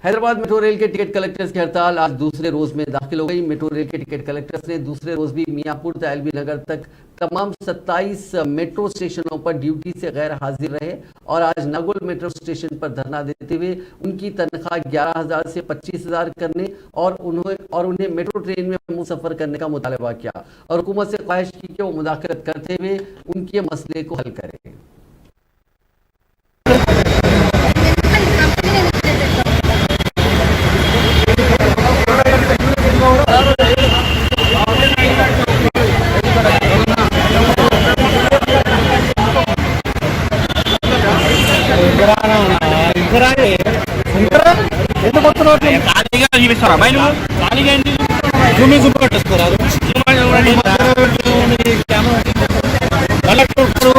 Hyderabad metro rail के ticket collectors की हड़ताल आज दूसरे रोज में दाखिल हो गई। मेट्रो रेल के टिकट कलेक्टर्स ने दूसरे रोज भी मियापुर से एलबी नगर तक तमाम 27 मेट्रो स्टेशनों पर ड्यूटी से गैर हाजिर रहे और आज नागौल मेट्रो स्टेशन पर धरना देते हुए उनकी तनख्वाह 11,000 से 25,000 करने और उन्हें मेट्रो ट्रेन में मुसफर करने का मुतालबा किया और हुकूमत से ख्वाहिश की कि वो मुदाखलत करते हुए उनके मसले को हल करें। కలెక్టర్